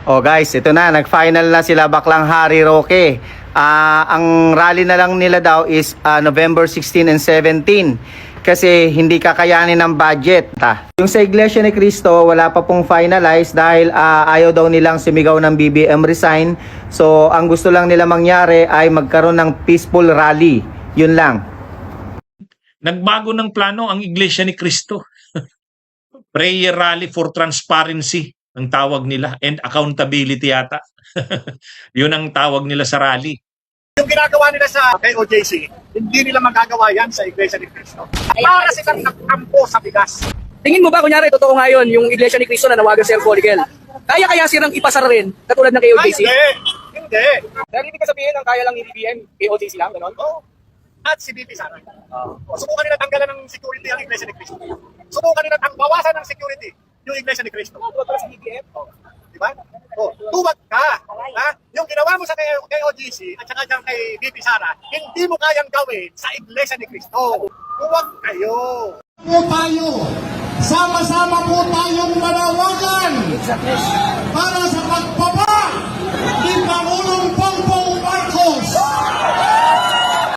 Oh guys, ito na, nag-final na sila Baklang Hari Roque. Ang rally na lang nila daw is November 16 and 17 kasi hindi kakayanin ng budget. Yung sa Iglesia ni Cristo, wala pa pong finalize dahil ayaw daw nilang sumigaw ng BBM resign. So, ang gusto lang nila mangyari ay magkaroon ng peaceful rally. Yun lang. Nagbago ng plano ang Iglesia ni Cristo. Prayer Rally for Transparency ang tawag nila, and accountability yata. Yun ang tawag nila sa rally. Yung ginagawa nila sa KOJC, hindi nila magagawa yan sa Iglesia ni Cristo. Para silang nagtampo sa bigas. Tingin mo ba, kunyari, totoo ngayon yung Iglesia ni Cristo na nawagan si Miguel? Kaya silang ipasar rin, katulad ng KOJC? Hindi. Dahil ibig sabihin ang kaya lang ni BBM, KOJC lang, gano'n? Oo. At si BP Sara. Subukan nila tanggalan ng security ang Iglesia ni Cristo. Subukan nila bawasan ng security yung Iglesia ni Cristo. Para sa BBM? Di ba? Tuwag ka. Ha? Yung ginawa mo sa KOGC at saka dyan kay BP Sara, hindi mo kayang gawin sa Iglesia ni Cristo. Tuwag kayo. Po tayo, sama-sama po tayong manawagan para sa pagbaba ni Pangulong Bongbong Marcos.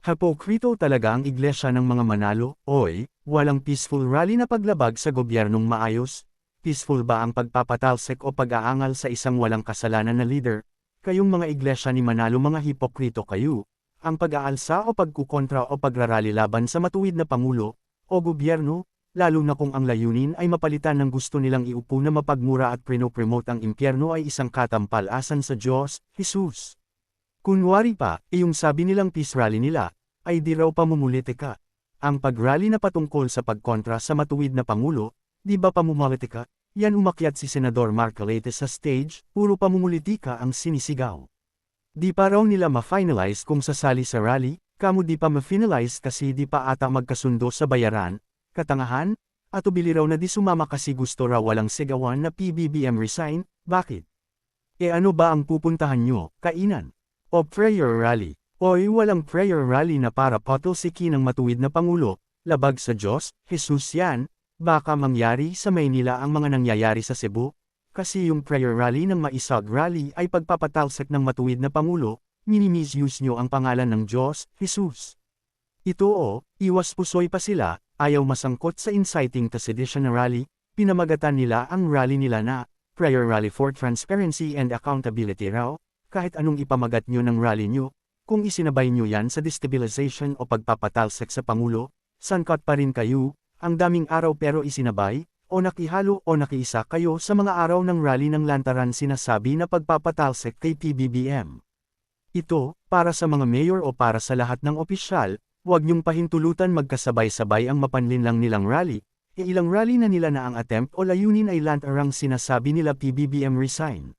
Hipokrito talaga ang iglesia ng mga Manalo, oy, walang peaceful rally na paglabag sa gobyernong maayos. Peaceful ba ang pagpapatalsik o pag-aangal sa isang walang kasalanan na leader? Kayong mga iglesia ni Manalo, mga hipokrito kayo. Ang pag-aalsa o pagkukontra o pagrarally laban sa matuwid na pangulo o gobyerno, lalo na kung ang layunin ay mapalitan ng gusto nilang iupo na mapagmura at promote ang impyerno ay isang katampalasan sa Diyos, Jesus. Kunwari pa, yung sabi nilang peace rally nila, ay di raw pamumulitika. Ang pag-rally na patungkol sa pagkontra sa matuwid na pangulo, di ba pamumulitika? Yan umakyat si Senador Marcolete sa stage, puro pamumulitika ang sinisigaw. Di pa raw nila ma-finalize kung sasali sa rally, kamo di pa ma-finalize kasi di pa ata magkasundo sa bayaran, katangahan, at ubili raw na di sumama kasi gusto raw walang sigawan na PBBM resign. Bakit? Ano ba ang pupuntahan nyo, kainan? O prayer rally? Oy, walang prayer rally na para patulsikin ng matuwid na pangulo, labag sa Diyos, Jesus yan. Baka mangyari sa Maynila ang mga nangyayari sa Cebu, kasi yung prayer rally ng Maisag Rally ay pagpapatalsik ng matuwid na pangulo, minimizuse nyo ang pangalan ng Diyos, Jesus. Ito iwas pusoy pa sila, ayaw masangkot sa inciting to sedition na rally, pinamagatan nila ang rally nila na, Prayer Rally for Transparency and Accountability raw. Kahit anong ipamagat nyo ng rally nyo, kung isinabay nyo yan sa destabilization o pagpapatalsik sa Pangulo, sangkot pa rin kayo, ang daming araw pero isinabay, o nakihalo o nakiisa kayo sa mga araw ng rally ng lantaran sinasabi na pagpapatalsik kay PBBM. Ito, para sa mga mayor o para sa lahat ng opisyal, huwag nyong pahintulutan magkasabay-sabay ang mapanlinlang nilang rally, ilang rally na nila na ang attempt o layunin ay lantarang sinasabi nila PBBM resign.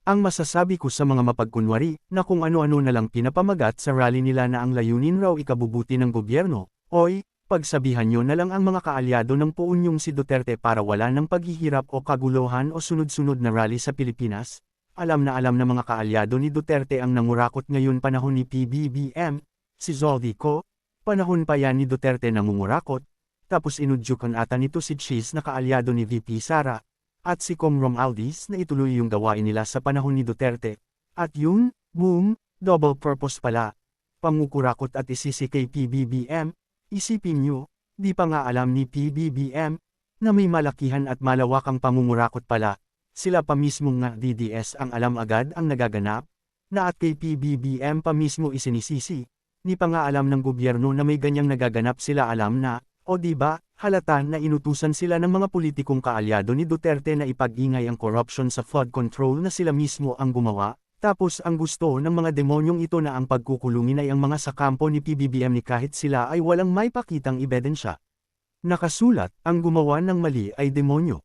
Ang masasabi ko sa mga mapagkunwari, na kung ano-ano na lang pinapamagat sa rally nila na ang layunin raw ikabubuti ng gobyerno, oy, pagsabihan nyo na lang ang mga kaalyado ng Puunyong si Duterte para wala ng paghihirap o kaguluhan o sunod-sunod na rally sa Pilipinas. Alam na mga kaalyado ni Duterte ang nangurakot ngayon panahon ni PBBM, si Zoldico, panahon pa yan ni Duterte nangungurakot, tapos inudyukan ata nito si Cheese na kaalyado ni VP Sara, at si Kong Romualdez na ituloy yung gawain nila sa panahon ni Duterte. At yun, boom, double purpose pala. Pangukurakot at isisi kay PBBM, isipin nyo, di pa nga alam ni PBBM, na may malakihan at malawakang pangungurakot pala. Sila pa mismo nga DDS ang alam agad ang nagaganap, na at kay PBBM pa mismo isinisisi, ni pa nga alam ng gobyerno na may ganyang nagaganap sila alam na, o di ba? Halata na inutusan sila ng mga politikong kaalyado ni Duterte na ipag-ingay ang corruption sa flood control na sila mismo ang gumawa, tapos ang gusto ng mga demonyong ito na ang pagkukulungin ay ang mga sa kampo ni PBBM ni kahit sila ay walang may pakitang ebidensya. Nakasulat, ang gumawa ng mali ay demonyo.